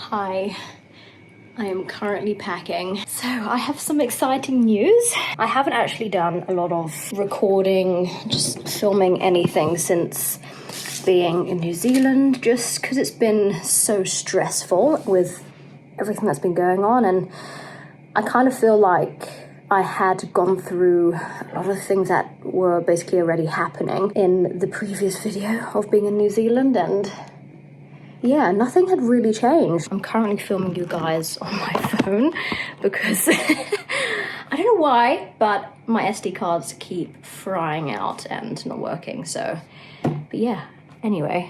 Hi, I am currently packing. So I have some exciting news. I haven't actually done a lot of recording, just filming anything since being in New Zealand, just because it's been so stressful with everything that's been going on, and I kind of feel like I had gone through a lot of things that were basically already happening in the previous video of being in New Zealand, and yeah, nothing had really changed. I'm currently filming you guys on my phone because I don't know why, but my SD cards keep frying out and not working, so, but yeah. Anyway,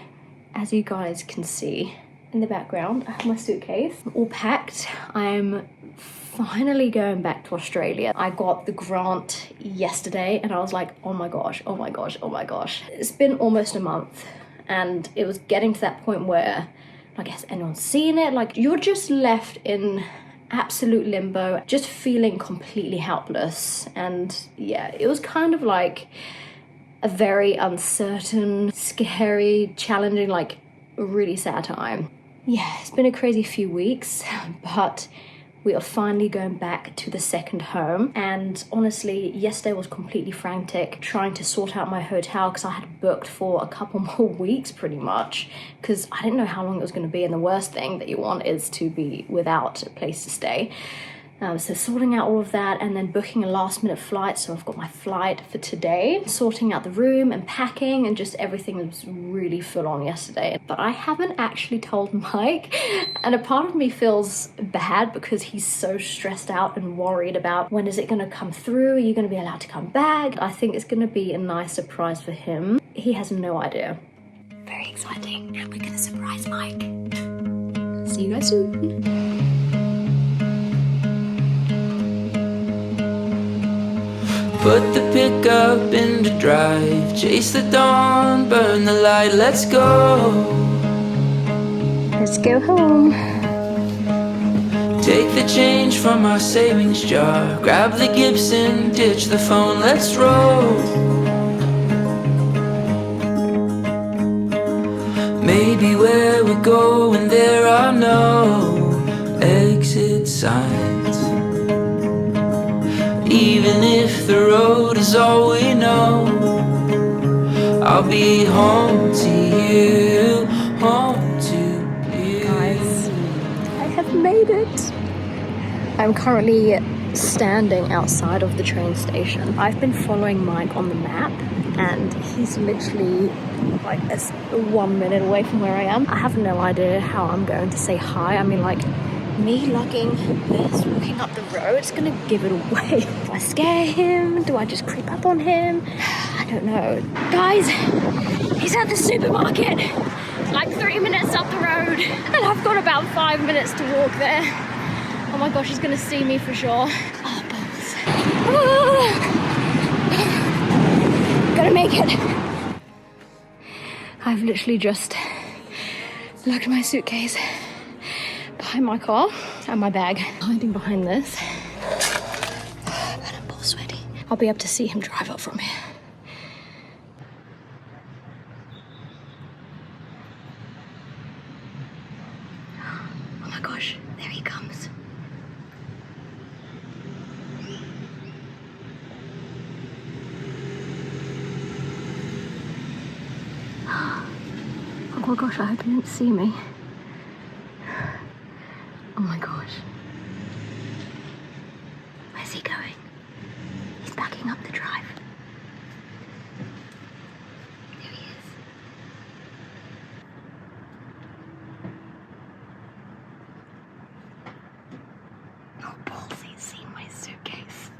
as you guys can see in the background, I have my suitcase. I'm all packed. I'm finally going back to Australia. I got the grant yesterday and I was like, oh my gosh, oh my gosh, oh my gosh. It's been almost a month. And it was getting to that point where, I guess anyone's seen it, like you're just left in absolute limbo, just feeling completely helpless. And yeah, it was kind of like a very uncertain, scary, challenging, like a really sad time. Yeah, it's been a crazy few weeks, but we are finally going back to the second home. And honestly, yesterday was completely frantic trying to sort out my hotel because I had booked for a couple more weeks pretty much because I didn't know how long it was going to be, and the worst thing that you want is to be without a place to stay. So sorting out all of that and then booking a last minute flight. So I've got my flight for today, sorting out the room and packing, and just everything was really full on yesterday. But I haven't actually told Mike, and a part of me feels bad because he's so stressed out and worried about when is it going to come through? Are you going to be allowed to come back? I think it's going to be a nice surprise for him. He has no idea. Very exciting. And we're going to surprise Mike. See you guys soon. Put the pickup into drive, chase the dawn, burn the light, let's go. Let's go home. Take the change from our savings jar, grab the Gibson, ditch the phone, let's roll. Maybe where we're going there are no exit signs. Even if the road is all we know, I'll be home to you, home to you. Guys, I have made it. I'm currently standing outside of the train station. I've been following Mike on the map and he's literally like 1 minute away from where I am. I have no idea how I'm going to say hi. I mean, like, me lugging this, walking up the road, it's gonna give it away. Do I scare him? Do I just creep up on him? I don't know. Guys, he's at the supermarket, like 3 minutes up the road, and I've got about 5 minutes to walk there. Oh my gosh, he's gonna see me for sure. Oh, balls. Oh. Gonna make it. I've literally just lugged my suitcase behind my car and my bag, hiding behind this. But I'm all sweaty. I'll be able to see him drive up from here. Oh my gosh, there he comes. Oh my gosh, I hope he didn't see me. Oh my gosh. Where's he going? He's backing up the drive. There he is. Oh balls, he's seen my suitcase.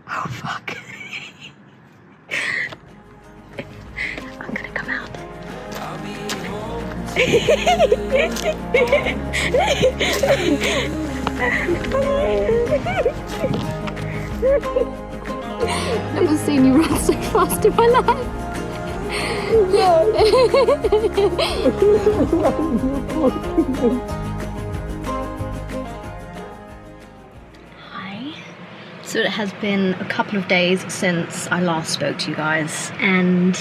Oh fuck. I'm gonna come out. I'll be home. Never seen you run so fast in my life. Hi. So it has been a couple of days since I last spoke to you guys and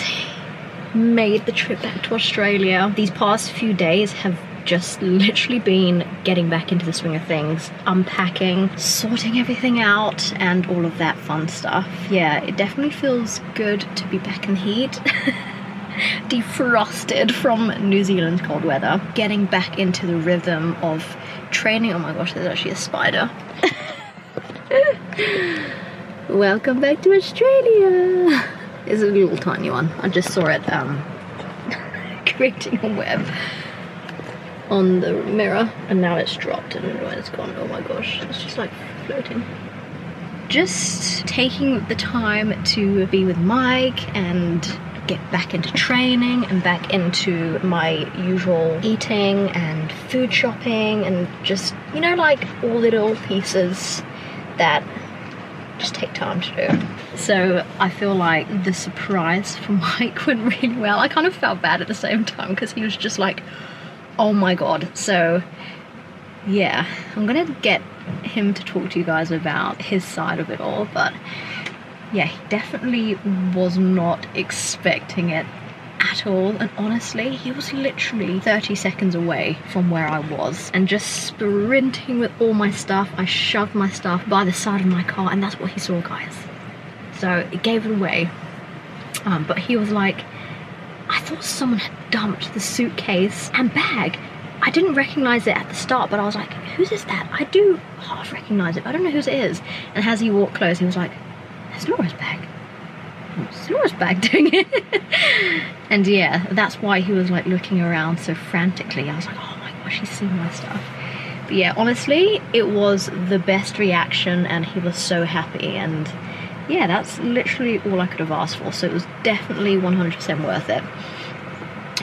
made the trip back to Australia. These past few days have just literally been getting back into the swing of things, unpacking, sorting everything out, and all of that fun stuff. Yeah, it definitely feels good to be back in the heat. Defrosted from New Zealand's cold weather, getting back into the rhythm of training. Oh my gosh, there's actually a spider. Welcome back to Australia. It's a little tiny one. I just saw it creating a web on the mirror, and now it's dropped and it's gone. Oh my gosh, it's just like floating. Just taking the time to be with Mike and get back into training and back into my usual eating and food shopping, and just, you know, like all little pieces that just take time to do. So I feel like the surprise from Mike went really well. I kind of felt bad at the same time because he was just like, oh my god. So yeah, I'm gonna get him to talk to you guys about his side of it all, but yeah, he definitely was not expecting it at all, and honestly, he was literally 30 seconds away from where I was, and just sprinting with all my stuff. I shoved my stuff by the side of my car, and that's what he saw, guys. So it gave it away. But he was like, I thought someone had dumped the suitcase and bag. I didn't recognize it at the start, but I was like, whose is that? I do half recognize it, but I don't know whose it is. And as he walked close, he was like, that's Laura's bag. What's Laura's bag doing it? And yeah, that's why he was like looking around so frantically. I was like, oh my gosh, he's seen my stuff. But yeah, honestly, it was the best reaction, and he was so happy. And yeah, that's literally all I could have asked for. So it was definitely 100% worth it.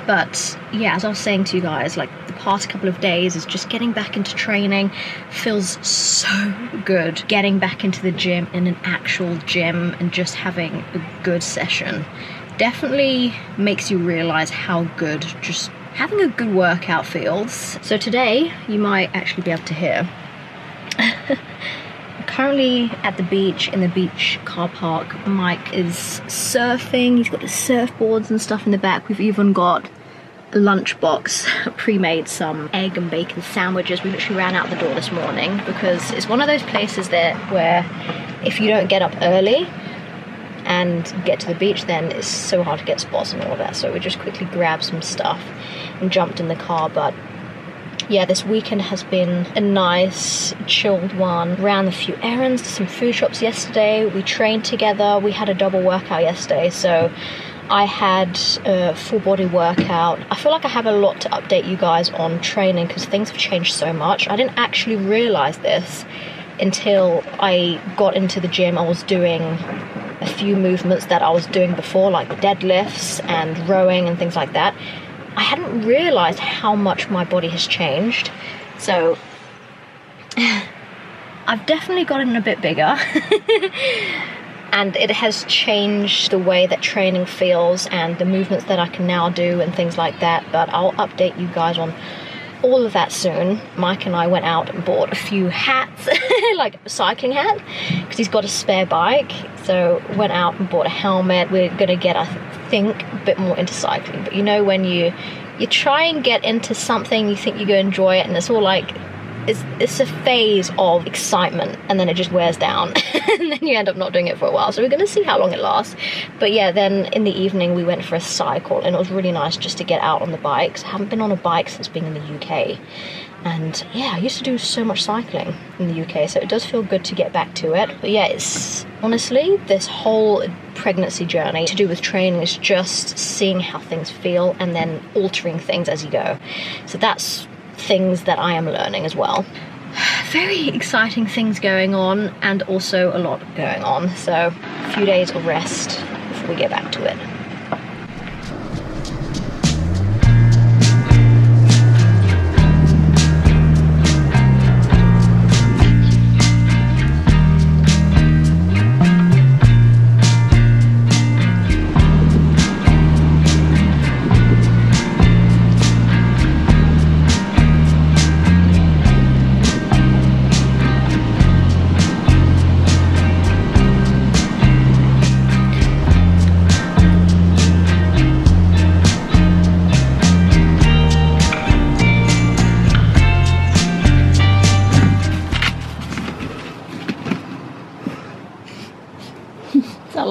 But yeah, as I was saying to you guys, like the past couple of days is just getting back into training. Feels so good getting back into the gym, in an actual gym, and just having a good session. Definitely makes you realize how good just having a good workout feels. So today you might actually be able to hear. I'm currently at the beach, in the beach car park. Mike is surfing. He's got the surfboards and stuff in the back. We've even got a lunchbox, pre-made some egg and bacon sandwiches. We literally ran out the door this morning because it's one of those places there where if you don't get up early and get to the beach, then it's so hard to get spots and all of that. So we just quickly grabbed some stuff and jumped in the car. But yeah, this weekend has been a nice, chilled one. Ran a few errands to some food shops yesterday. We trained together. We had a double workout yesterday, so I had a full body workout. I feel like I have a lot to update you guys on training because things have changed so much. I didn't actually realize this until I got into the gym. I was doing a few movements that I was doing before, like deadlifts and rowing and things like that. I hadn't realized how much my body has changed. So I've definitely gotten a bit bigger. And it has changed the way that training feels and the movements that I can now do and things like that. But I'll update you guys on all of that soon. Mike and I went out and bought a few hats, like a cycling hat, because he's got a spare bike. So went out and bought a helmet. We're gonna get, I think, a bit more into cycling. But you know, when you try and get into something, you think you're gonna enjoy it, and it's all like, it's a phase of excitement, and then it just wears down and then you end up not doing it for a while. So we're gonna see how long it lasts. But yeah, then in the evening we went for a cycle, and it was really nice just to get out on the bikes. I haven't been on a bike since being in the UK, and yeah, I used to do so much cycling in the UK, so it does feel good to get back to it. But yeah, it's honestly, this whole pregnancy journey to do with training is just seeing how things feel and then altering things as you go. So that's things that I am learning as well. Very exciting things going on, and also a lot going on. So a few days of rest before we get back to it.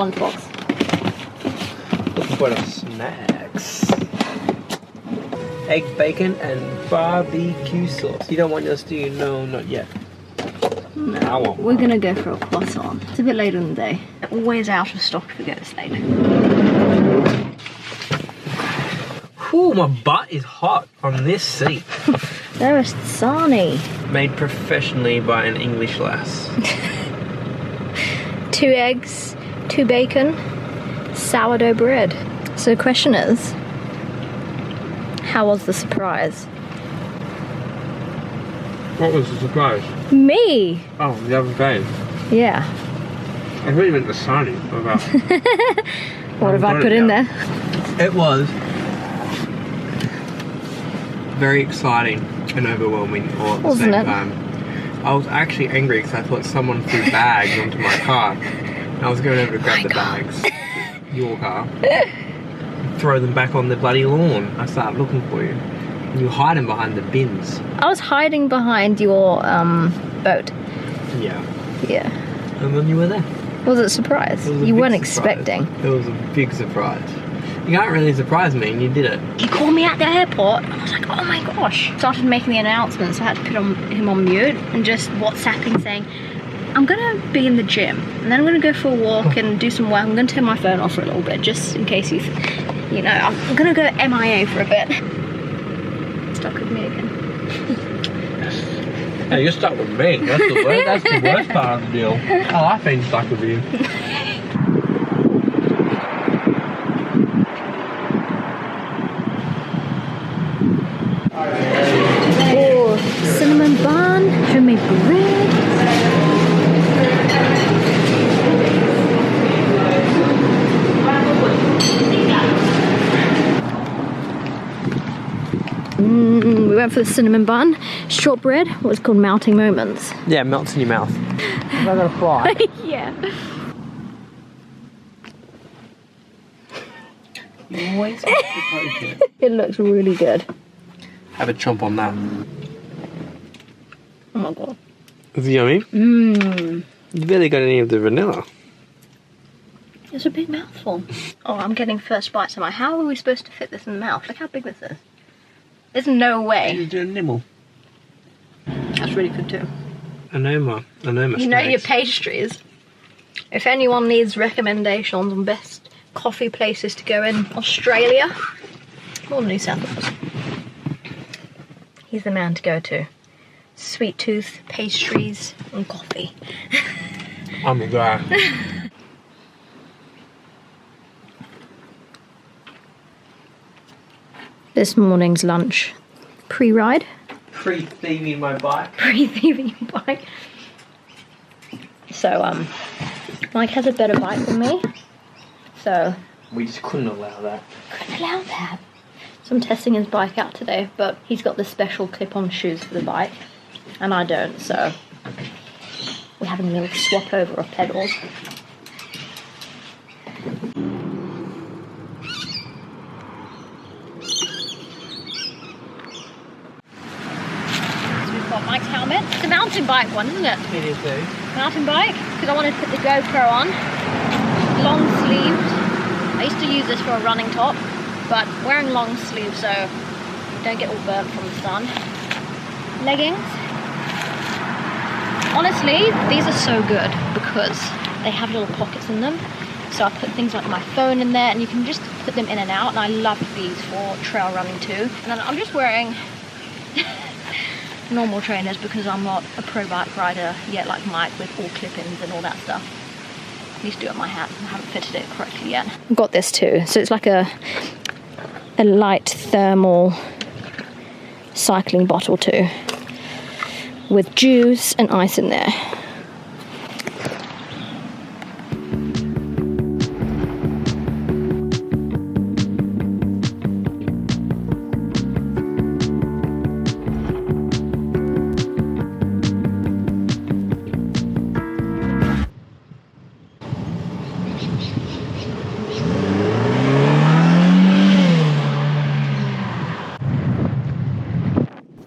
lunchbox? What are snacks? Egg, bacon, and barbecue sauce. You don't want yours, do you? No, not yet. No, I want we're gonna go for a croissant. It's a bit later in the day. Always out of stock if we go this late. Ooh, my butt is hot on this seat. There is Sani. Made professionally by an English lass. 2 eggs, 2 bacon, sourdough bread. So the question is, how was the surprise? What was the surprise? Me! Oh, the other day. Yeah. I really meant the Sunny. What have I put in there? It was very exciting and overwhelming all at the Wasn't same it? time. I was actually angry because I thought someone threw bags onto my car. And I was going over to grab the bags, your car, throw them back on the bloody lawn. I started looking for you. And you were hiding behind the bins. I was hiding behind your boat. Yeah. Yeah. And then you were there. Was it a surprise? It was a You big weren't surprise. expecting. It was a big surprise. You can't really surprise me, and you did it. He called me at the airport. I was like, oh my gosh. Started making the announcements. So I had to put him on mute and just WhatsApping saying, I'm gonna be in the gym and then I'm gonna go for a walk and do some work. I'm gonna turn my phone off for a little bit just in case you know, I'm gonna go MIA for a bit. Stuck with me again. Hey, you're stuck with me. That's the worst part of the deal. I like being stuck with you. Oh, cinnamon bun, homemade bread. We went for the cinnamon bun, shortbread, what's called melting moments. Yeah, it melts in your mouth. Am I gonna fly? Yeah. You always have to poke it. It looks really good. Have a chomp on that. Oh my god. Is it yummy? Mmm. You barely got any of the vanilla. It's a big mouthful. Oh, I'm getting first bites. Am I? How are we supposed to fit this in the mouth? Look how big this is. There's no way. You do a nibble. That's really good too. I know my You know your pastries. If anyone needs recommendations on best coffee places to go in Australia or New South Wales, he's the man to go to. Sweet tooth, pastries, and coffee. I'm a guy. This morning's lunch. Pre-ride. Pre-theming my bike. Pre-thieving bike. So, Mike has a better bike than me. So, We just couldn't allow that. couldn't allow that. So I'm testing his bike out today, but he's got the special clip-on shoes for the bike, and I don't, so we're having a little swap over of pedals. So we've got Mike's helmet. It's a mountain bike one, isn't it? It is too. Mountain bike, because I wanted to put the GoPro on. Long sleeved. I used to use this for a running top, but wearing long sleeves so you don't get all burnt from the sun. Leggings. Honestly, these are so good because they have little pockets in them. So I put things like my phone in there and you can just put them in and out, and I love these for trail running too. And then I'm just wearing normal trainers because I'm not a pro bike rider yet like Mike with all clip-ins and all that stuff. I need to do it on my hat. I haven't fitted it correctly yet. I've got this too. So it's like a light thermal cycling bottle too, with juice and ice in there.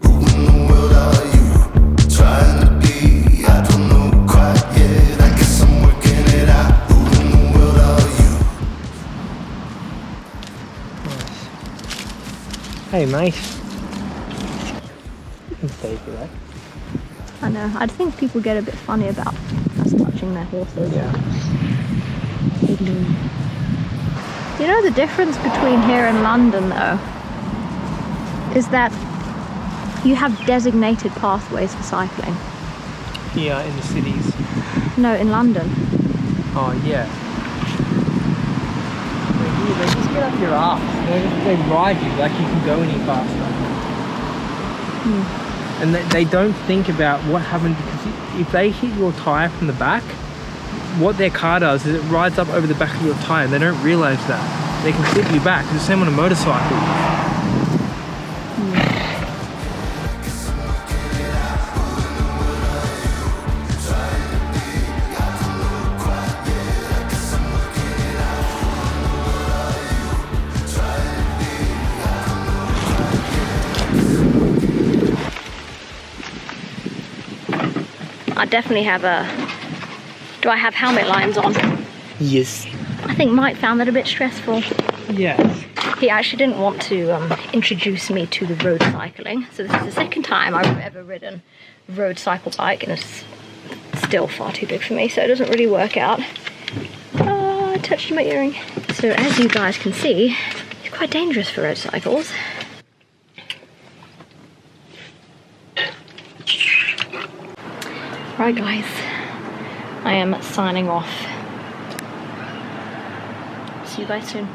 Who in the world are you trying to be? I don't know. Hey, mate. You can stay for that. I know. I think people get a bit funny about us touching their horses. Yeah. You know the difference between here and London, though, is that you have designated pathways for cycling. Here in the cities. No, in London. Oh, yeah. They just get up your ass. They ride you like you can go any faster. And they don't think about what happened, because if they hit your tyre from the back, what their car does is it rides up over the back of your tyre. They don't realise that. They can flip you back. It's the same on a motorcycle. I definitely have do I have helmet lines on? Yes. I think Mike found that a bit stressful. Yes. He actually didn't want to introduce me to the road cycling. So this is the second time I've ever ridden a road cycle bike, and it's still far too big for me, so it doesn't really work out. Oh, I touched my earring. So as you guys can see, it's quite dangerous for road cycles. Right guys, I am signing off. See you guys soon.